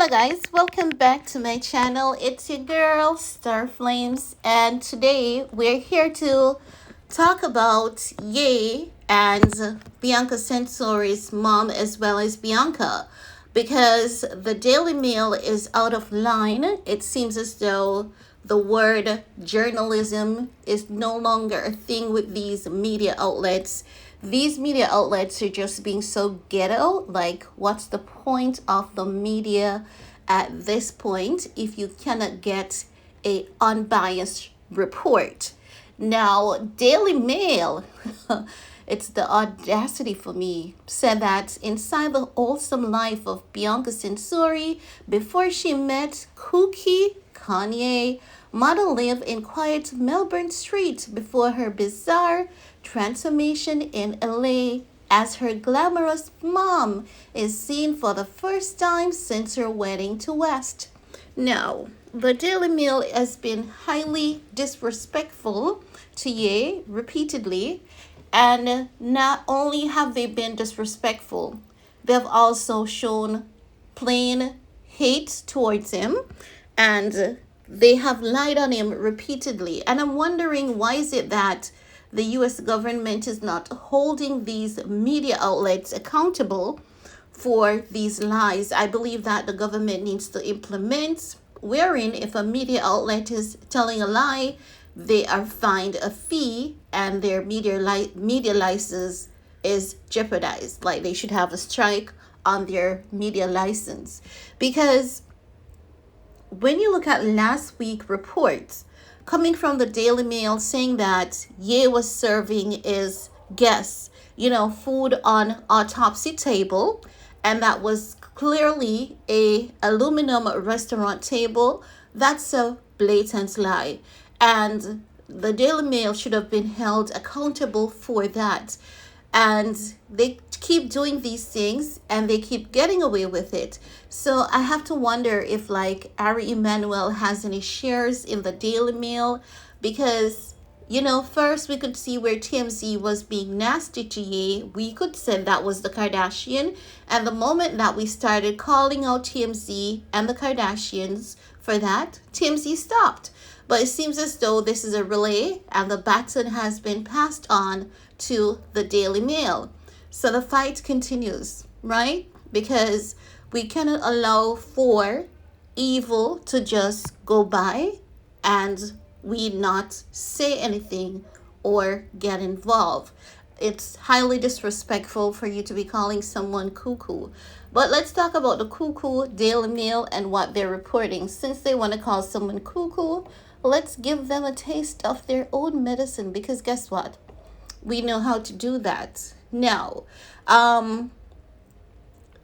Hello guys, welcome back to my channel. It's your girl Star Flames, and today we're here to talk about Ye and Bianca Censori's mom as well as Bianca, because the Daily Mail is out of line. It seems as though the word journalism is no longer a thing with these media outlets. These media outlets are just being so ghetto. Like, what's the point of the media at this point if you cannot get a unbiased report? Now, Daily Mail, it's the audacity for me, said that inside the wholesome life of Bianca Censori, before she met kooky Kanye, model lived in quiet Melbourne street before her bizarre transformation in LA as her glamorous mom is seen for the first time since her wedding to West. Now, the Daily Mail has been highly disrespectful to Ye repeatedly, and not only have they been disrespectful, they've also shown plain hate towards him, and they have lied on him repeatedly. And I'm wondering, why is it that the US government is not holding these media outlets accountable for these lies? I believe that the government needs to implement wherein if a media outlet is telling a lie, they are fined a fee and their media license is jeopardized. Like, they should have a strike on their media license. Because when you look at last week reports coming from the Daily Mail saying that Ye was serving his guests, food on autopsy table, and that was clearly a aluminum restaurant table, that's a blatant lie. And the Daily Mail should have been held accountable for that. And they keep doing these things and they keep getting away with it. So I have to wonder if, like, Ari Emanuel has any shares in the Daily Mail, because first we could see where TMZ was being nasty to Ye. We could say that was the Kardashian, and the moment that we started calling out TMZ and the Kardashians for that, TMZ stopped. But it seems as though this is a relay and the baton has been passed on to the Daily Mail. So the fight continues, right? Because we cannot allow for evil to just go by and we not say anything or get involved. It's highly disrespectful for you to be calling someone cuckoo. But let's talk about the cuckoo Daily Mail and what they're reporting. Since they want to call someone cuckoo, let's give them a taste of their own medicine, because guess what? We know how to do that. Now,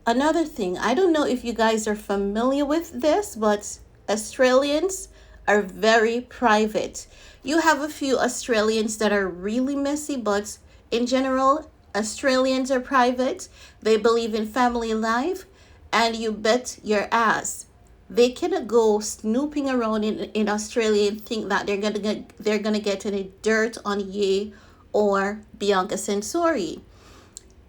another thing, I don't know if you guys are familiar with this, but Australians are very private. You have a few Australians that are really messy, but in general, Australians are private. They believe in family life, and you bet your ass they cannot go snooping around in Australia and think that they're gonna get any dirt on Ye or Bianca Censori.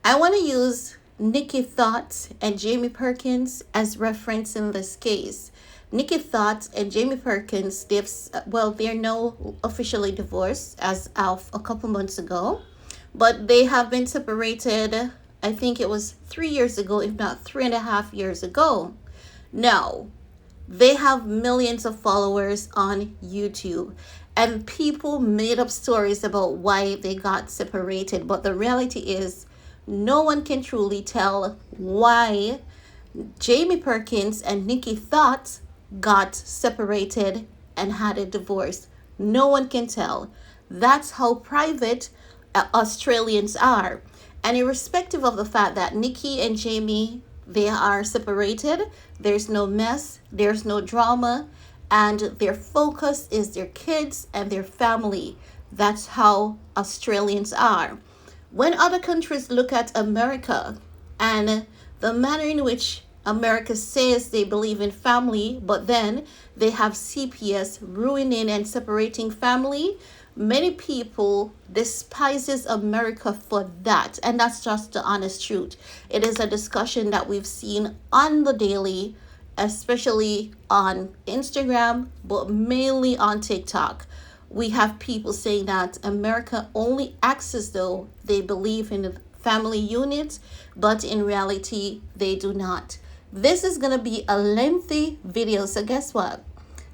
I want to use Nikki Thought and Jamie Perkins as reference in this case. Nikki Thought and Jamie Perkins, they're now officially divorced as of a couple months ago, but they have been separated, I think it was 3 years ago, if not 3.5 years ago. Now, they have millions of followers on YouTube, and people made up stories about why they got separated. But the reality is, no one can truly tell why Jamie Perkins and Nikki Thought got separated and had a divorce. No one can tell. That's how private Australians are. And irrespective of the fact that Nikki and Jamie, they are separated, there's no mess, there's no drama, and their focus is their kids and their family. That's how Australians are. When other countries look at America and the manner in which America says they believe in family, but then they have CPS ruining and separating family, many people despises America for that, and that's just the honest truth. It is a discussion that we've seen on the daily especially on Instagram, but mainly on TikTok. We have people saying that America only acts as though they believe in the family unit, but in reality, they do not. This is going to be a lengthy video, so guess what?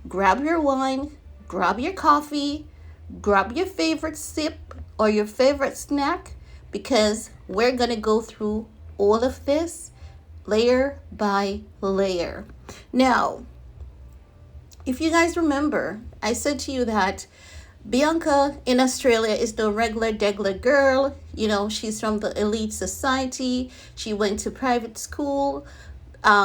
Grab your wine, grab your coffee, grab your favorite sip or your favorite snack, because we're going to go through all of this layer by layer. Now, if you guys remember, I said to you that Bianca in Australia is the regular degular girl. You know, she's from the elite society. She went to private school.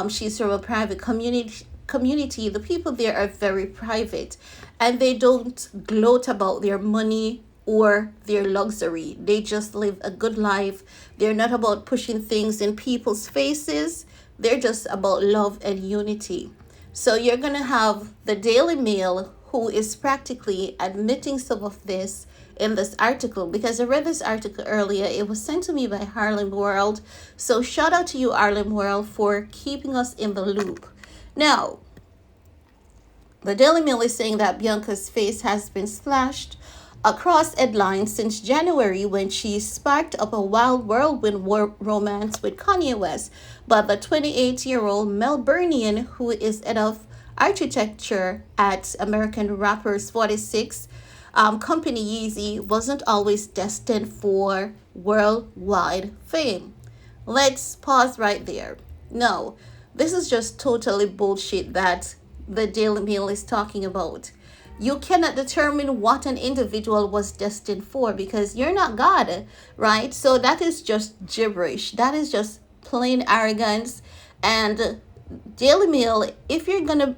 She's from a private community. The people there are very private, and they don't gloat about their money or their luxury. They just live a good life. They're not about pushing things in people's faces. They're just about love and unity. So you're going to have the Daily Mail, who is practically admitting some of this in this article, because I read this article earlier. It was sent to me by Harlem World. So shout out to you, Harlem World, for keeping us in the loop. Now, the Daily Mail is saying that Bianca's face has been slashed across headlines since January, when she sparked up a wild whirlwind romance with Kanye West. But the 28-year-old Melburnian, who is head of architecture at American Rappers 46 company Yeezy, wasn't always destined for worldwide fame. Let's pause right there. No, this is just totally bullshit that the Daily Mail is talking about. You cannot determine what an individual was destined for, because you're not God, right? So that is just gibberish. That is just plain arrogance. And Daily Mail, if you're gonna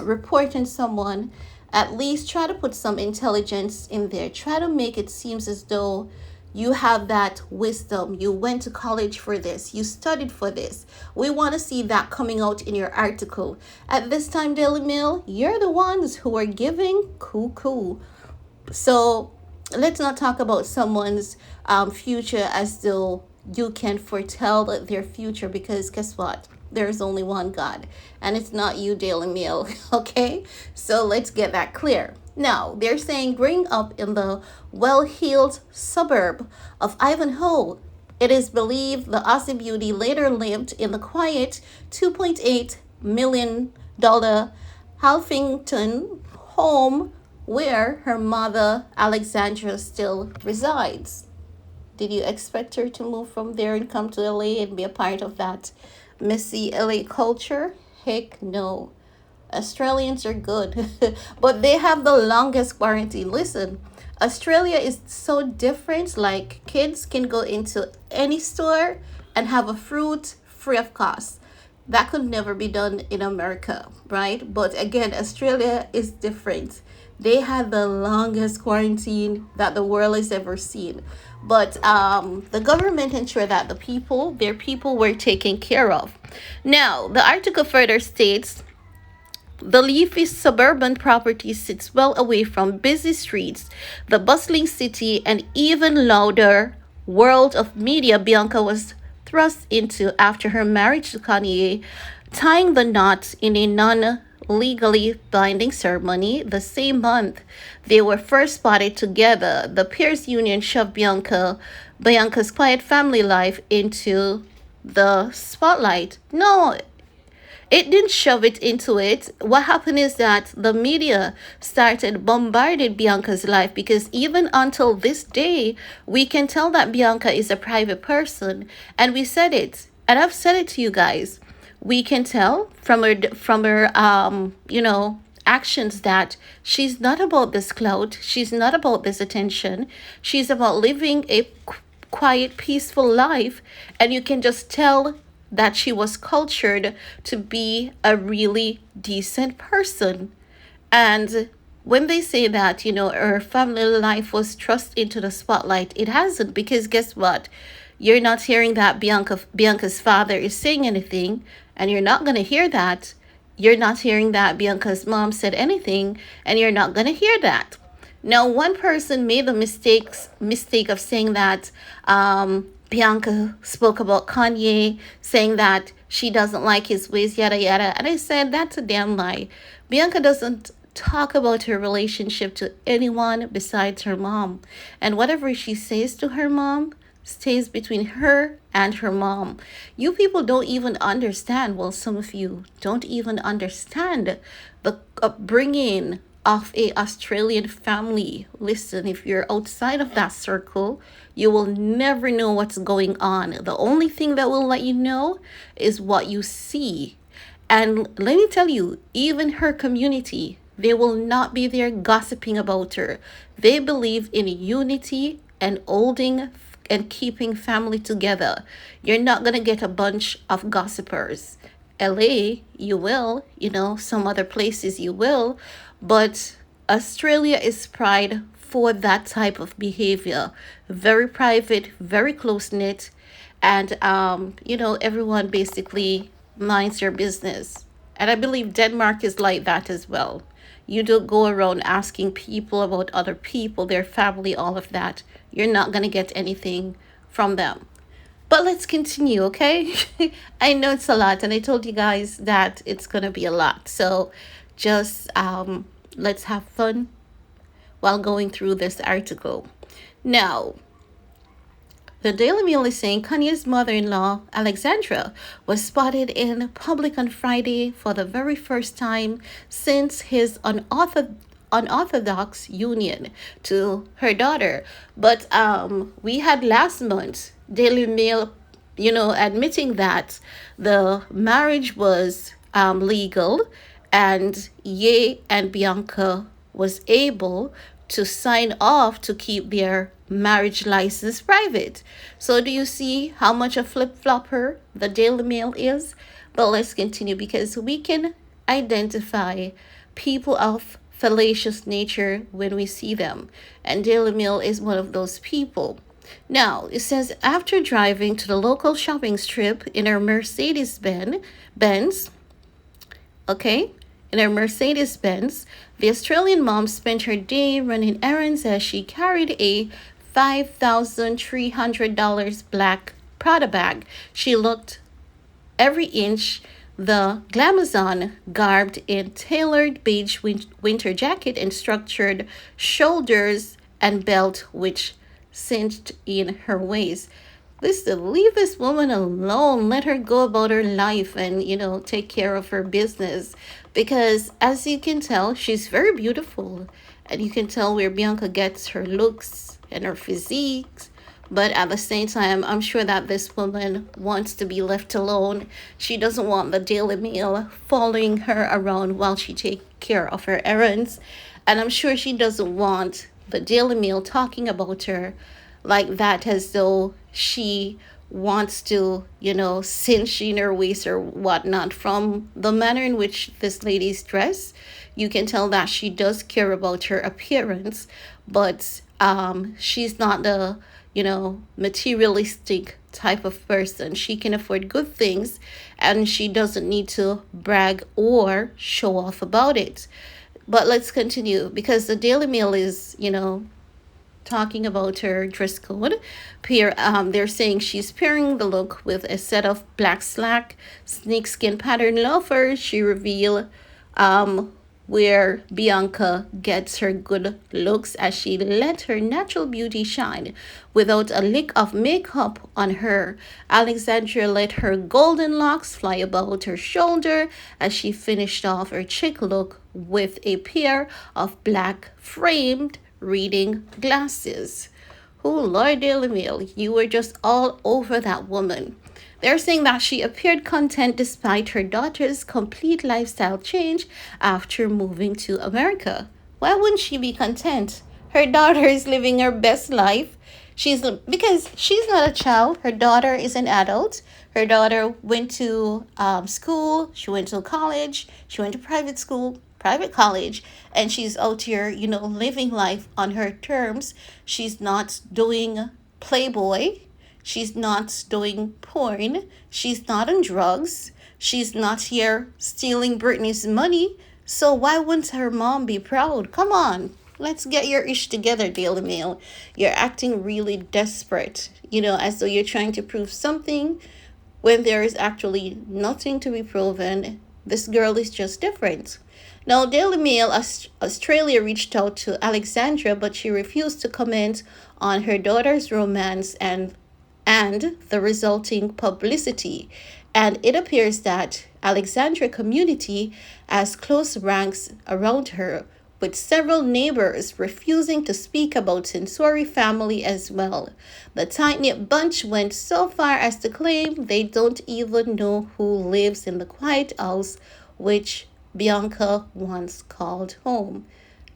report on someone, at least try to put some intelligence in there. Try to make it seem as though you have that wisdom. You went to college for this. You studied for this. We want to see that coming out in your article. At this time, Daily Mail, you're the ones who are giving cuckoo. So let's not talk about someone's future as though you can foretell their future, because guess what? There's only one God, and it's not you, Daily Mail. Okay? So let's get that clear. Now, they're saying growing up in the well-heeled suburb of Ivanhoe, it is believed the Aussie beauty later lived in the quiet $2.8 million Halfington home where her mother, Alexandra, still resides. Did you expect her to move from there and come to LA and be a part of that messy LA culture? Heck no. Australians are good, but they have the longest quarantine. Listen, Australia is so different. Like, kids can go into any store and have a fruit free of cost. That could never be done in America, right? But again, Australia is different. They had the longest quarantine that the world has ever seen. But the government ensured that their people were taken care of. Now, the article further states, the leafy suburban property sits well away from busy streets, the bustling city, and even louder world of media Bianca was thrust into after her marriage to Kanye, tying the knot in a non-legally binding ceremony the same month they were first spotted together. The Pierce union shoved Bianca's quiet family life into the spotlight. No, it didn't shove it into it. What happened is that the media started bombarding Bianca's life, because even until this day, we can tell that Bianca is a private person. And we said it. And I've said it to you guys. We can tell from her actions that she's not about this clout. She's not about this attention. She's about living a quiet, peaceful life. And you can just tell that she was cultured to be a really decent person. And when they say that, her family life was thrust into the spotlight, it hasn't, because guess what? You're not hearing that Bianca's father is saying anything, and you're not going to hear that. You're not hearing that Bianca's mom said anything, and you're not going to hear that. Now, one person made the mistake of saying that Bianca spoke about Kanye, saying that She doesn't like his ways, yada yada. And I said, that's a damn lie. Bianca doesn't talk about her relationship to anyone besides her mom. And whatever she says to her mom stays between her and her mom. You people don't even understand, well, some of you don't even understand the upbringing of a Australian family. Listen, if you're outside of that circle, you will never know what's going on. The only thing that will let you know is what you see. And let me tell you, even her community, they will not be there gossiping about her. They believe in unity and holding and keeping family together. You're not going to get a bunch of gossipers. LA, you will, some other places you will, but Australia is pride for that type of behavior. Very private, very close knit, and everyone basically minds their business. And I believe Denmark is like that as well. You don't go around asking people about other people, their family, all of that. You're not going to get anything from them. But let's continue, okay? I know it's a lot, and I told you guys that it's going to be a lot. So just let's have fun while going through this article. Now, the Daily Mail is saying Kanye's mother-in-law, Alexandra, was spotted in public on Friday for the very first time since his unorthodox union to her daughter. But we had last month Daily Mail, admitting that the marriage was legal, and Ye and Bianca was able to sign off to keep their marriage license private. So do you see how much a flip-flopper the Daily Mail is? But let's continue, because we can identify people of fallacious nature when we see them. And Daily Mail is one of those people. Now, it says, after driving to the local shopping strip in her Mercedes-Benz, okay, in her Mercedes-Benz, the Australian mom spent her day running errands as she carried a $5,300 black Prada bag. She looked every inch the glamazon, garbed in tailored beige winter jacket and structured shoulders and belt which cinched in her waist. Listen, leave this woman alone. Let her go about her life and, take care of her business. Because as you can tell, she's very beautiful. And you can tell where Bianca gets her looks and her physique. But at the same time, I'm sure that this woman wants to be left alone. She doesn't want the Daily Mail following her around while she takes care of her errands. And I'm sure she doesn't want the Daily Mail talking about her like that, as though she wants to, cinch in her waist or whatnot. From the manner in which this lady's dressed, you can tell that she does care about her appearance, but she's not the, materialistic type of person. She can afford good things, and she doesn't need to brag or show off about it. But let's continue, because the Daily Mail is, talking about her dress code. They're saying she's pairing the look with a set of black snakeskin pattern loafers. She revealed where Bianca gets her good looks as she let her natural beauty shine without a lick of makeup on her. Alexandra let her golden locks fly about her shoulder as she finished off her chic look with a pair of black framed reading glasses. Oh, Lord Daily Mail, you were just all over that woman. They're saying that she appeared content despite her daughter's complete lifestyle change after moving to America. Why wouldn't she be content? Her daughter is living her best life. Because she's not a child. Her daughter is an adult. Her daughter went to school. She went to college. She went to private college, and she's out here, living life on her terms. She's not doing Playboy. She's not doing porn. She's not on drugs. She's not here stealing Britney's money. So why wouldn't her mom be proud? Come on. Let's get your ish together, Daily Mail. You're acting really desperate, as though you're trying to prove something when there is actually nothing to be proven. This girl is just different. Now, Daily Mail Australia reached out to Alexandra, but she refused to comment on her daughter's romance and the resulting publicity. And it appears that Alexandra community has close ranks around her, with several neighbors refusing to speak about Censori family as well. The tight-knit bunch went so far as to claim they don't even know who lives in the quiet house, which Bianca once called home.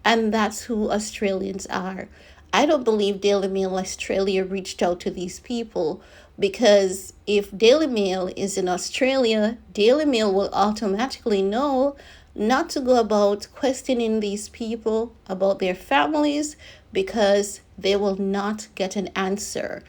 And that's who Australians are. I don't believe Daily Mail Australia reached out to these people, because if Daily Mail is in Australia, Daily Mail will automatically know not to go about questioning these people about their families, because they will not get an answer.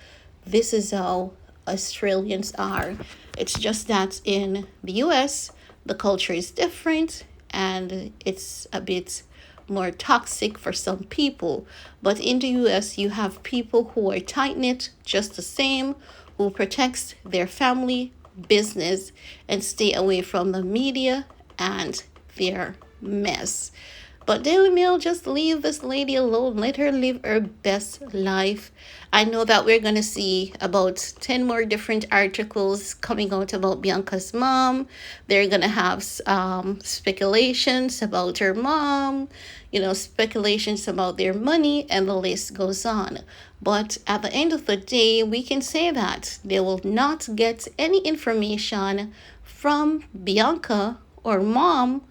This is how Australians are. It's just that in the US, the culture is different and it's a bit more toxic for some people. But in the US, you have people who are tight knit just the same, who protects their family, business, and stay away from the media and their mess. But Daily Mail, just leave this lady alone. Let her live her best life. I know that we're going to see about 10 more different articles coming out about Bianca's mom. They're going to have speculations about her mom, speculations about their money, and the list goes on. But at the end of the day, we can say that they will not get any information from Bianca or mom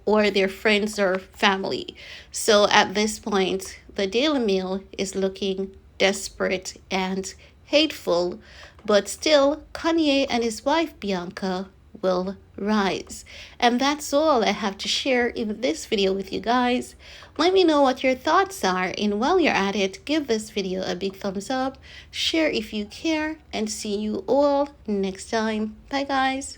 or their friends or family. So at this point, the Daily Mail is looking desperate and hateful, but still, Kanye and his wife Bianca will rise. And that's all I have to share in this video with you guys. Let me know what your thoughts are, and while you're at it, give this video a big thumbs up, share if you care, and see you all next time. Bye guys.